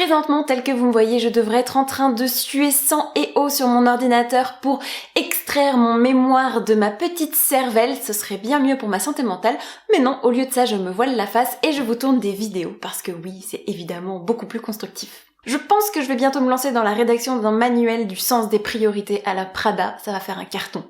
Présentement, tel que vous me voyez, je devrais être en train de suer sang et eau sur mon ordinateur pour extraire mon mémoire de ma petite cervelle. Ce serait bien mieux pour ma santé mentale, mais non, au lieu de ça, je me voile la face et je vous tourne des vidéos, parce que oui, c'est évidemment beaucoup plus constructif. Je pense que je vais bientôt me lancer dans la rédaction d'un manuel du sens des priorités à la Prada, ça va faire un carton.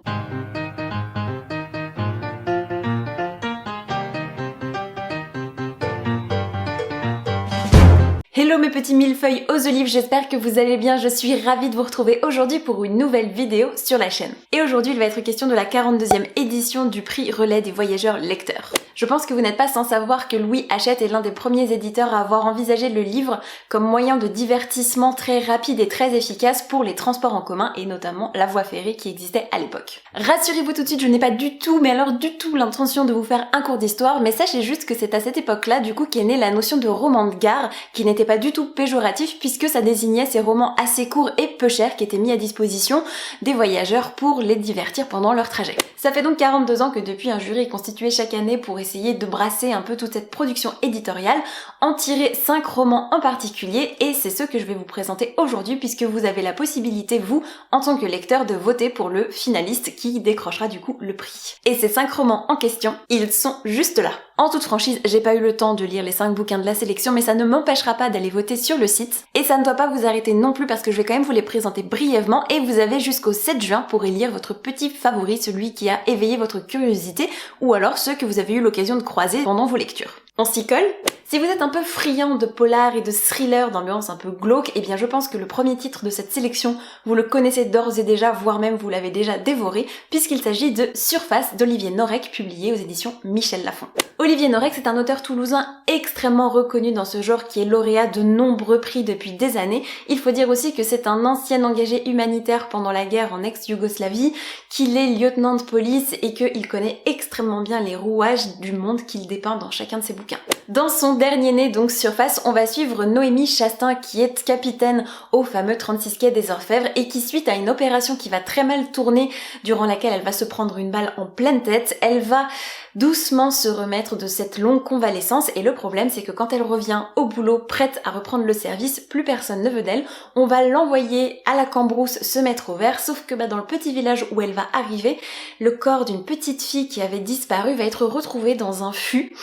Hello mes petits millefeuilles aux olives, j'espère que vous allez bien, je suis ravie de vous retrouver aujourd'hui pour une nouvelle vidéo sur la chaîne. Et aujourd'hui il va être question de la 42e édition du prix Relais des voyageurs lecteurs. Je pense que vous n'êtes pas sans savoir que Louis Hachette est l'un des premiers éditeurs à avoir envisagé le livre comme moyen de divertissement très rapide et très efficace pour les transports en commun et notamment la voie ferrée qui existait à l'époque. Rassurez-vous tout de suite, je n'ai pas du tout, mais alors du tout l'intention de vous faire un cours d'histoire, mais sachez juste que c'est à cette époque-là du coup qu'est née la notion de roman de gare qui n'était pas du tout péjoratif puisque ça désignait ces romans assez courts et peu chers qui étaient mis à disposition des voyageurs pour les divertir pendant leur trajet. Ça fait donc 42 ans que depuis un jury est constitué chaque année pour essayer de brasser un peu toute cette production éditoriale, en tirer 5 romans en particulier et c'est ceux que je vais vous présenter aujourd'hui puisque vous avez la possibilité, vous, en tant que lecteur, de voter pour le finaliste qui décrochera du coup le prix. Et ces 5 romans en question, ils sont juste là. En toute franchise, j'ai pas eu le temps de lire les 5 bouquins de la sélection, mais ça ne m'empêchera pas d'aller voter sur le site. Et ça ne doit pas vous arrêter non plus parce que je vais quand même vous les présenter brièvement et vous avez jusqu'au 7 juin pour élire votre petit favori, celui qui a éveillé votre curiosité ou alors ceux que vous avez eu l'occasion de croiser pendant vos lectures. On s'y colle ? Si vous êtes un peu friand de polar et de thriller d'ambiance un peu glauque, eh bien je pense que le premier titre de cette sélection, vous le connaissez d'ores et déjà, voire même vous l'avez déjà dévoré, puisqu'il s'agit de Surface d'Olivier Norek, publié aux éditions Michel Lafon. Olivier Norek, c'est un auteur toulousain extrêmement reconnu dans ce genre qui est lauréat de nombreux prix depuis des années. Il faut dire aussi que c'est un ancien engagé humanitaire pendant la guerre en ex-Yougoslavie, qu'il est lieutenant de police et qu'il connaît extrêmement bien les rouages du monde qu'il dépeint dans chacun de ses bouquins. Dans son dernier né, donc Surface, on va suivre Noémie Chastain qui est capitaine au fameux 36 quai des Orfèvres et qui, suite à une opération qui va très mal tourner, durant laquelle elle va se prendre une balle en pleine tête, elle va doucement se remettre de cette longue convalescence et le problème c'est que quand elle revient au boulot prête à reprendre le service, plus personne ne veut d'elle, on va l'envoyer à la Cambrousse se mettre au vert, sauf que dans le petit village où elle va arriver, le corps d'une petite fille qui avait disparu va être retrouvé dans un fût.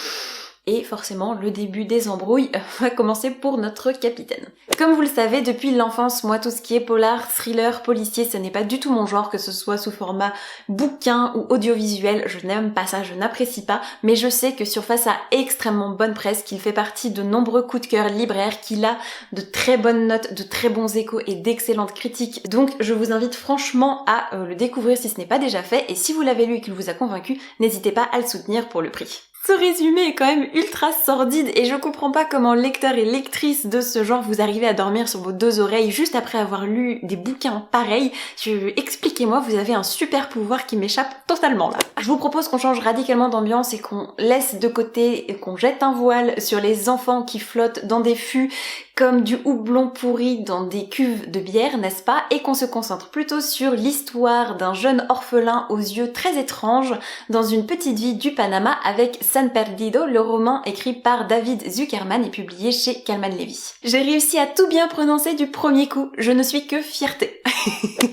Et forcément, le début des embrouilles va commencer pour notre capitaine. Comme vous le savez, depuis l'enfance, moi, tout ce qui est polar, thriller, policier, ce n'est pas du tout mon genre, que ce soit sous format bouquin ou audiovisuel. Je n'aime pas ça, je n'apprécie pas. Mais je sais que Surface a extrêmement bonne presse, qu'il fait partie de nombreux coups de cœur libraires, qu'il a de très bonnes notes, de très bons échos et d'excellentes critiques. Donc, je vous invite franchement à le découvrir si ce n'est pas déjà fait. Et si vous l'avez lu et qu'il vous a convaincu, n'hésitez pas à le soutenir pour le prix. Ce résumé est quand même ultra sordide et je comprends pas comment lecteurs et lectrices de ce genre vous arrivez à dormir sur vos deux oreilles juste après avoir lu des bouquins pareils. Expliquez-moi, vous avez un super pouvoir qui m'échappe totalement là. Je vous propose qu'on change radicalement d'ambiance et qu'on laisse de côté, qu'on jette un voile sur les enfants qui flottent dans des fûts comme du houblon pourri dans des cuves de bière, n'est-ce pas? Et qu'on se concentre plutôt sur l'histoire d'un jeune orphelin aux yeux très étranges dans une petite ville du Panama avec San Perdido, le roman écrit par David Zuckerman et publié chez Calman Levy. J'ai réussi à tout bien prononcer du premier coup, je ne suis que fierté.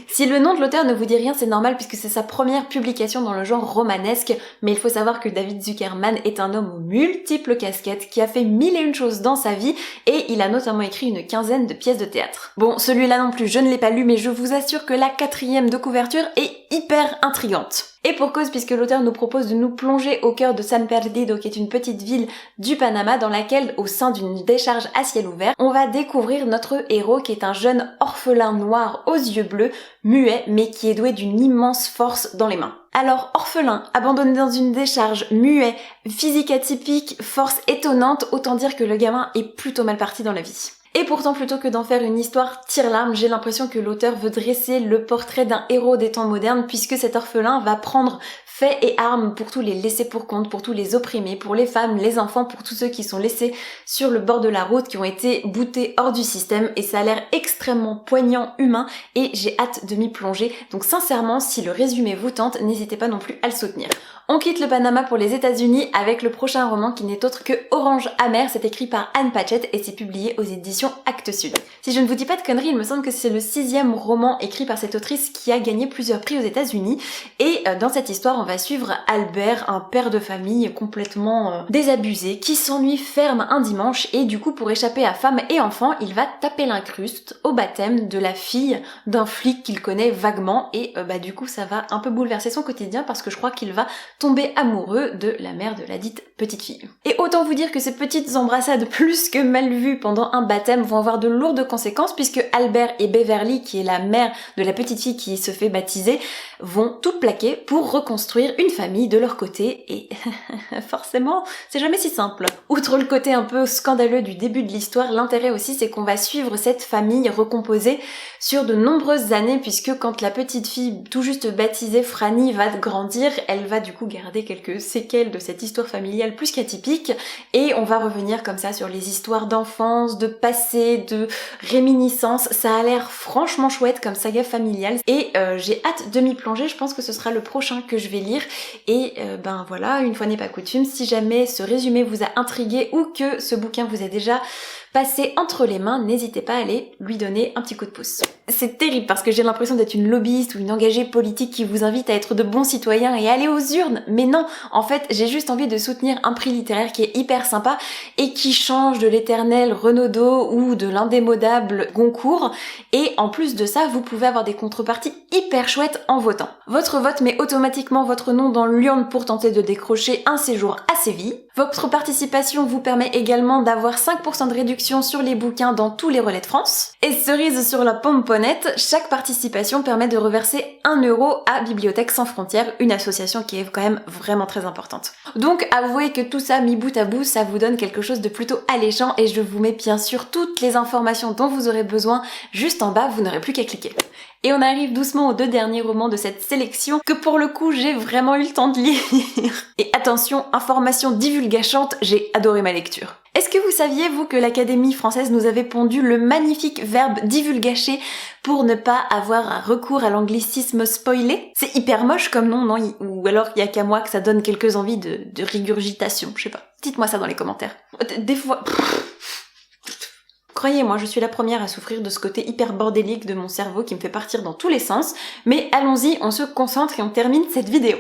Si le nom de l'auteur ne vous dit rien, c'est normal puisque c'est sa première publication dans le genre romanesque, mais il faut savoir que David Zuckerman est un homme aux multiples casquettes qui a fait 1001 choses dans sa vie et il a notamment écrit une quinzaine de pièces de théâtre. Bon, celui-là non plus, je ne l'ai pas lu, mais je vous assure que la 4e de couverture est hyper intrigante. Et pour cause, puisque l'auteur nous propose de nous plonger au cœur de San Perdido, qui est une petite ville du Panama dans laquelle, au sein d'une décharge à ciel ouvert, on va découvrir notre héros qui est un jeune orphelin noir aux yeux bleus, muet, mais qui est doué d'une immense force dans les mains. Alors, orphelin, abandonné dans une décharge, muet, physique atypique, force étonnante, autant dire que le gamin est plutôt mal parti dans la vie. Et pourtant, plutôt que d'en faire une histoire tire-larme, j'ai l'impression que l'auteur veut dresser le portrait d'un héros des temps modernes puisque cet orphelin va prendre fait et arme pour tous les laissés pour compte, pour tous les opprimés, pour les femmes, les enfants, pour tous ceux qui sont laissés sur le bord de la route, qui ont été boutés hors du système, et ça a l'air extrêmement poignant, humain, et j'ai hâte de m'y plonger. Donc sincèrement, si le résumé vous tente, n'hésitez pas non plus à le soutenir. On quitte le Panama pour les États-Unis avec le prochain roman qui n'est autre que Orange Amer. C'est écrit par Anne Patchett et c'est publié aux éditions Actes Sud. Si je ne vous dis pas de conneries, il me semble que c'est le 6e roman écrit par cette autrice qui a gagné plusieurs prix aux États-Unis. Et dans cette histoire, on va suivre Albert, un père de famille complètement désabusé, qui s'ennuie ferme un dimanche et du coup, pour échapper à femme et enfant, il va taper l'incruste au baptême de la fille d'un flic qu'il connaît vaguement et du coup, ça va un peu bouleverser son quotidien parce que je crois qu'il va tomber amoureux de la mère de la dite petite fille. Et autant vous dire que ces petites embrassades plus que mal vues pendant un baptême vont avoir de lourdes conséquences puisque Albert et Beverly, qui est la mère de la petite fille qui se fait baptiser, vont tout plaquer pour reconstruire une famille de leur côté et forcément, c'est jamais si simple. Outre le côté un peu scandaleux du début de l'histoire, l'intérêt aussi c'est qu'on va suivre cette famille recomposée sur de nombreuses années puisque quand la petite fille tout juste baptisée Franny va grandir, elle va du coup garder quelques séquelles de cette histoire familiale plus qu'atypique et on va revenir comme ça sur les histoires d'enfance, de passé, de réminiscence. Ça a l'air franchement chouette comme saga familiale et j'ai hâte de m'y plonger. Je pense que ce sera le prochain que je vais lire et voilà, une fois n'est pas coutume, si jamais ce résumé vous a intrigué ou que ce bouquin vous a déjà passé entre les mains, n'hésitez pas à aller lui donner un petit coup de pouce. C'est terrible parce que j'ai l'impression d'être une lobbyiste ou une engagée politique qui vous invite à être de bons citoyens et à aller aux urnes, mais non, en fait j'ai juste envie de soutenir un prix littéraire qui est hyper sympa et qui change de l'éternel Renaudot ou de l'indémodable Goncourt, et en plus de ça vous pouvez avoir des contreparties hyper chouettes en votant. Votre vote met automatiquement votre nom dans l'urne pour tenter de décrocher un séjour à Séville. Votre participation vous permet également d'avoir 5% de réduction sur les bouquins dans tous les relais de France. Et cerise sur la pomponnette, chaque participation permet de reverser 1 € à Bibliothèques sans frontières, une association qui est quand même vraiment très importante. Donc avouez que tout ça mis bout à bout, ça vous donne quelque chose de plutôt alléchant et je vous mets bien sûr toutes les informations dont vous aurez besoin juste en bas, vous n'aurez plus qu'à cliquer. Et on arrive doucement aux 2 derniers romans de cette sélection que pour le coup j'ai vraiment eu le temps de lire. Et attention, information divulgachante, j'ai adoré ma lecture. Est-ce que vous saviez, vous, que l'Académie française nous avait pondu le magnifique verbe divulgacher pour ne pas avoir un recours à l'anglicisme spoilé? C'est hyper moche comme nom, non? Ou alors il y a qu'à moi que ça donne quelques envies de régurgitation, je sais pas. Dites-moi ça dans les commentaires. Des fois... Croyez-moi, je suis la première à souffrir de ce côté hyper bordélique de mon cerveau qui me fait partir dans tous les sens, mais allons-y, on se concentre et on termine cette vidéo.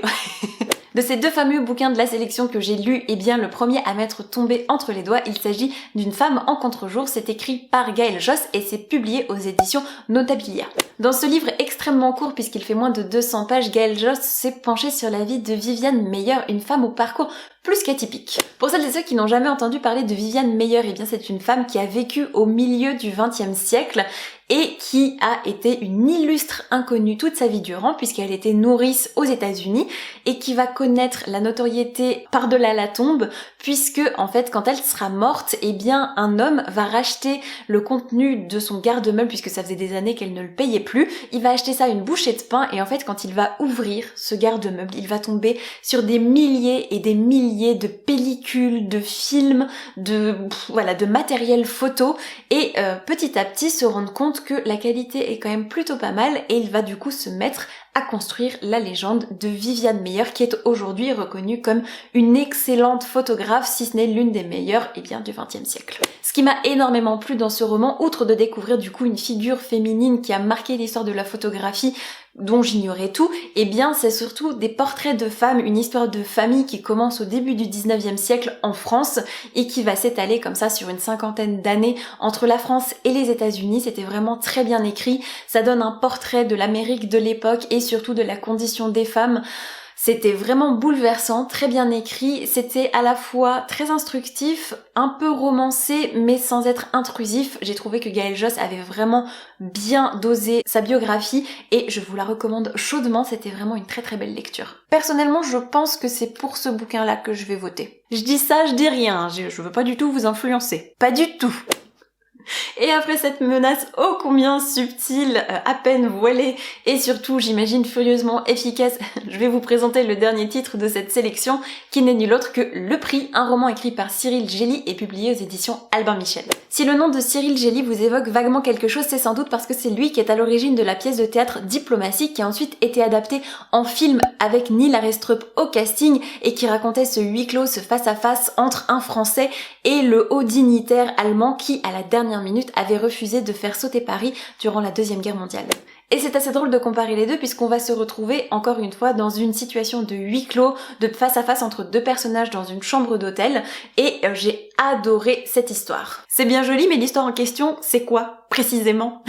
De ces 2 fameux bouquins de la sélection que j'ai lus, eh bien le premier à m'être tombé entre les doigts, il s'agit d'Une femme en contre-jour, c'est écrit par Gaëlle Josse et c'est publié aux éditions Notabilia. Dans ce livre extrêmement court puisqu'il fait moins de 200 pages, Gaëlle Josse s'est penchée sur la vie de Viviane Meyer, une femme au parcours plus qu'atypique. Pour celles et ceux qui n'ont jamais entendu parler de Viviane Meyer, eh bien c'est une femme qui a vécu au milieu du XXe siècle et qui a été une illustre inconnue toute sa vie durant puisqu'elle était nourrice aux États-Unis et qui va connaître la notoriété par-delà la tombe puisque en fait quand elle sera morte, eh bien un homme va racheter le contenu de son garde-meuble puisque ça faisait des années qu'elle ne le payait plus. Il va acheter ça une bouchée de pain et en fait quand il va ouvrir ce garde-meuble, il va tomber sur des milliers et des milliers de pellicules, de films, de matériel photo et petit à petit se rendre compte que la qualité est quand même plutôt pas mal et il va du coup se mettre à construire la légende de Viviane Meyer qui est aujourd'hui reconnue comme une excellente photographe, si ce n'est l'une des meilleures du XXe siècle. Ce qui m'a énormément plu dans ce roman, outre de découvrir du coup une figure féminine qui a marqué l'histoire de la photographie dont j'ignorais tout, eh bien c'est surtout des portraits de femmes, une histoire de famille qui commence au début du 19e siècle en France et qui va s'étaler comme ça sur une 50aine d'années entre la France et les États-Unis. C'était vraiment très bien écrit, ça donne un portrait de l'Amérique de l'époque et surtout de la condition des femmes. C'était vraiment bouleversant, très bien écrit, c'était à la fois très instructif, un peu romancé mais sans être intrusif. J'ai trouvé que Gaëlle Josse avait vraiment bien dosé sa biographie et je vous la recommande chaudement, c'était vraiment une très très belle lecture. Personnellement, je pense que c'est pour ce bouquin-là que je vais voter. Je dis ça, je dis rien, je veux pas du tout vous influencer. Pas du tout. Et après cette menace ô combien subtile, à peine voilée et surtout j'imagine furieusement efficace, je vais vous présenter le dernier titre de cette sélection qui n'est nul autre que Le Prix, un roman écrit par Cyril Gély et publié aux éditions Albin Michel. Si le nom de Cyril Gély vous évoque vaguement quelque chose, c'est sans doute parce que c'est lui qui est à l'origine de la pièce de théâtre Diplomatie qui a ensuite été adaptée en film avec Neil Arestrup au casting et qui racontait ce huis clos, ce face-à-face entre un Français et le haut dignitaire allemand qui, à la dernière minute, avait refusé de faire sauter Paris durant la Deuxième Guerre mondiale. Et c'est assez drôle de comparer les deux puisqu'on va se retrouver encore une fois dans une situation de huis clos, de face à face entre deux personnages dans une chambre d'hôtel et j'ai adoré cette histoire. C'est bien joli mais l'histoire en question, c'est quoi précisément?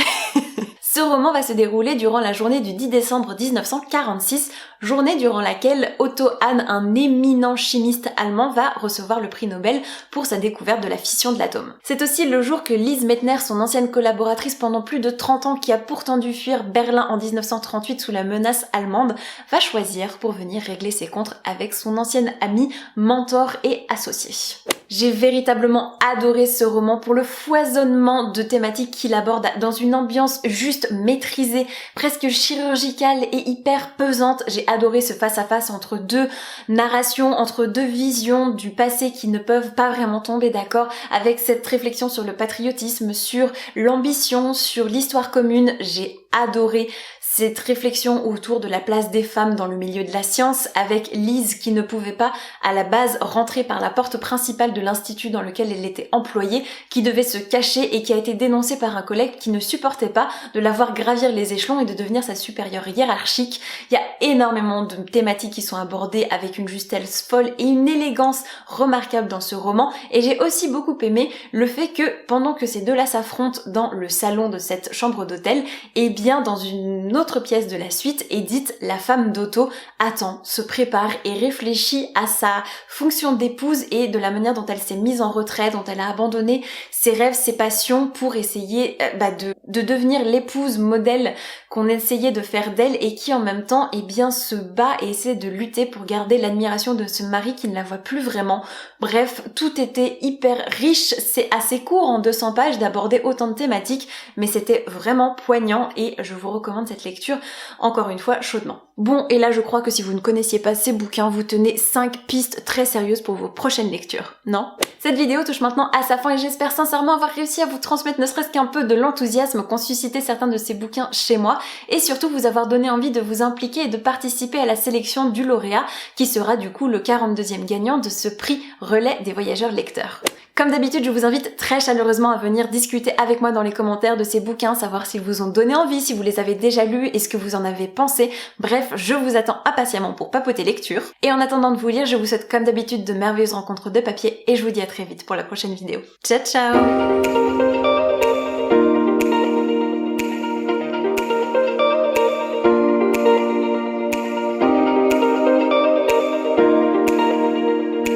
Ce roman va se dérouler durant la journée du 10 décembre 1946, journée durant laquelle Otto Hahn, un éminent chimiste allemand, va recevoir le prix Nobel pour sa découverte de la fission de l'atome. C'est aussi le jour que Lise Meitner, son ancienne collaboratrice pendant plus de 30 ans qui a pourtant dû fuir Berlin en 1938 sous la menace allemande, va choisir pour venir régler ses comptes avec son ancienne amie, mentor et associée. J'ai véritablement adoré ce roman pour le foisonnement de thématiques qu'il aborde dans une ambiance juste maîtrisée, presque chirurgicale et hyper pesante. J'ai adoré ce face-à-face entre deux narrations, entre deux visions du passé qui ne peuvent pas vraiment tomber d'accord, avec cette réflexion sur le patriotisme, sur l'ambition, sur l'histoire commune. J'ai adoré cette réflexion autour de la place des femmes dans le milieu de la science, avec Lise qui ne pouvait pas à la base rentrer par la porte principale de l'institut dans lequel elle était employée, qui devait se cacher et qui a été dénoncée par un collègue qui ne supportait pas de la voir gravir les échelons et de devenir sa supérieure hiérarchique. Il y a énormément de thématiques qui sont abordées avec une justesse folle et une élégance remarquable dans ce roman, et j'ai aussi beaucoup aimé le fait que pendant que ces deux-là s'affrontent dans le salon de cette chambre d'hôtel, et bien dans une autre pièce de la suite, Edith, la femme d'Otto, attend, se prépare et réfléchit à sa fonction d'épouse et de la manière dont elle s'est mise en retrait, dont elle a abandonné ses rêves, ses passions pour essayer de devenir l'épouse modèle qu'on essayait de faire d'elle et qui en même temps se bat et essaie de lutter pour garder l'admiration de ce mari qui ne la voit plus vraiment. Bref, tout était hyper riche, c'est assez court en 200 pages d'aborder autant de thématiques, mais c'était vraiment poignant et je vous recommande cette lecture encore une fois chaudement. Bon, et là je crois que si vous ne connaissiez pas ces bouquins, vous tenez 5 pistes très sérieuses pour vos prochaines lectures, non? Cette vidéo touche maintenant à sa fin et j'espère sincèrement avoir réussi à vous transmettre ne serait-ce qu'un peu de l'enthousiasme qu'ont suscité certains de ces bouquins chez moi et surtout vous avoir donné envie de vous impliquer et de participer à la sélection du lauréat qui sera du coup le 42e gagnant de ce prix relais des voyageurs lecteurs. Comme d'habitude, je vous invite très chaleureusement à venir discuter avec moi dans les commentaires de ces bouquins, savoir s'ils vous ont donné envie, si vous les avez déjà lus et ce que vous en avez pensé. Bref, je vous attends impatiemment pour papoter lecture. Et en attendant de vous lire, je vous souhaite comme d'habitude de merveilleuses rencontres de papier et je vous dis à très vite pour la prochaine vidéo. Ciao ciao!